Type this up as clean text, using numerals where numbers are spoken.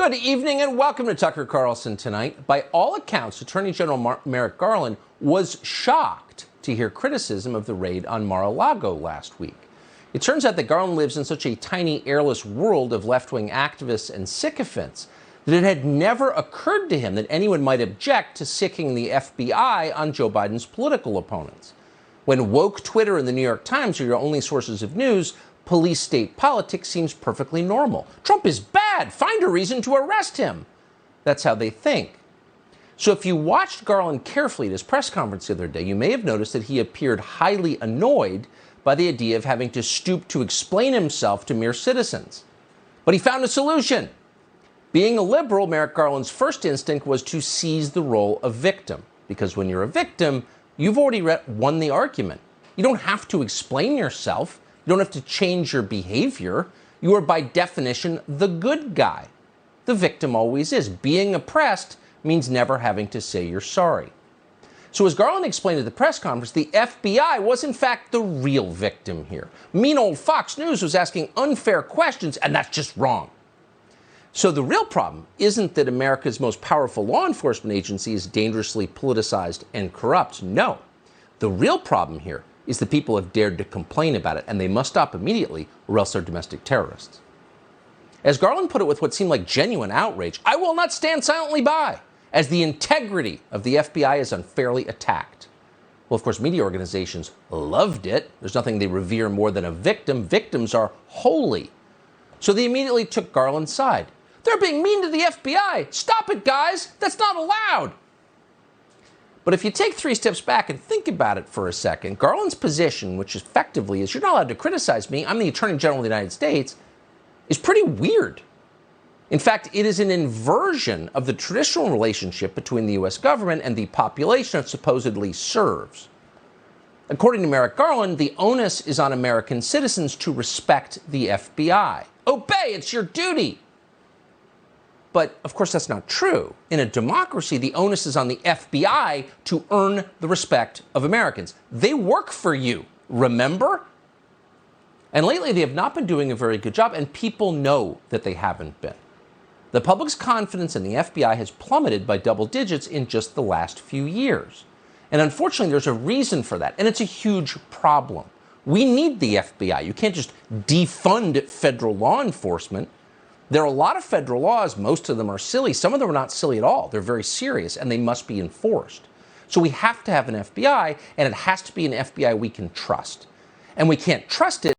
Good evening and welcome to Tucker Carlson Tonight. By all accounts, Attorney General Merrick Garland was shocked to hear criticism of the raid on Mar-a-Lago last week. It turns out that Garland lives in such a tiny, airless world of left-wing activists and sycophants that it had never occurred to him that anyone might object to sicking the FBI on Joe Biden's political opponents. When woke Twitter and the New York Times are your only sources of news, police state politics seems perfectly normal. Trump is bad. Find a reason to arrest him. That's how they think. So if you watched Garland carefully at his press conference the other day, you may have noticed that he appeared highly annoyed by the idea of having to stoop to explain himself to mere citizens. But he found a solution. Being a liberal, Merrick Garland's first instinct was to seize the role of victim. Because when you're a victim, you've already won the argument. You don't have to explain yourself. You don't have to change your behavior. You are, by definition, the good guy. The victim always is. Being oppressed means never having to say you're sorry. So as Garland explained at the press conference, the FBI was in fact the real victim here. Mean old Fox News was asking unfair questions, and that's just wrong. So the real problem isn't that America's most powerful law enforcement agency is dangerously politicized and corrupt. No. The real problem here is the people have dared to complain about it, and they must stop immediately, or else they're domestic terrorists. As Garland put it with what seemed like genuine outrage, I will not stand silently by as the integrity of the FBI is unfairly attacked. Well, of course, media organizations loved it. There's nothing they revere more than a victim. Victims are holy. So they immediately took Garland's side. They're being mean to the FBI. Stop it, guys. That's not allowed. But if you take 3 steps back and think about it for a second, Garland's position, which effectively is you're not allowed to criticize me, I'm the Attorney General of the United States, is pretty weird. In fact, it is an inversion of the traditional relationship between the U.S. government and the population it supposedly serves. According to Merrick Garland, the onus is on American citizens to respect the FBI. Obey, it's your duty. But, of course, that's not true. In a democracy, the onus is on the FBI to earn the respect of Americans. They work for you, remember? And lately, they have not been doing a very good job, and people know that they haven't been. The public's confidence in the FBI has plummeted by double digits in just the last few years. And unfortunately, there's a reason for that, and it's a huge problem. We need the FBI. You can't just defund federal law enforcement. There are a lot of federal laws. Most of them are silly. Some of them are not silly at all. They're very serious, and they must be enforced. So we have to have an FBI, and it has to be an FBI we can trust. And we can't trust it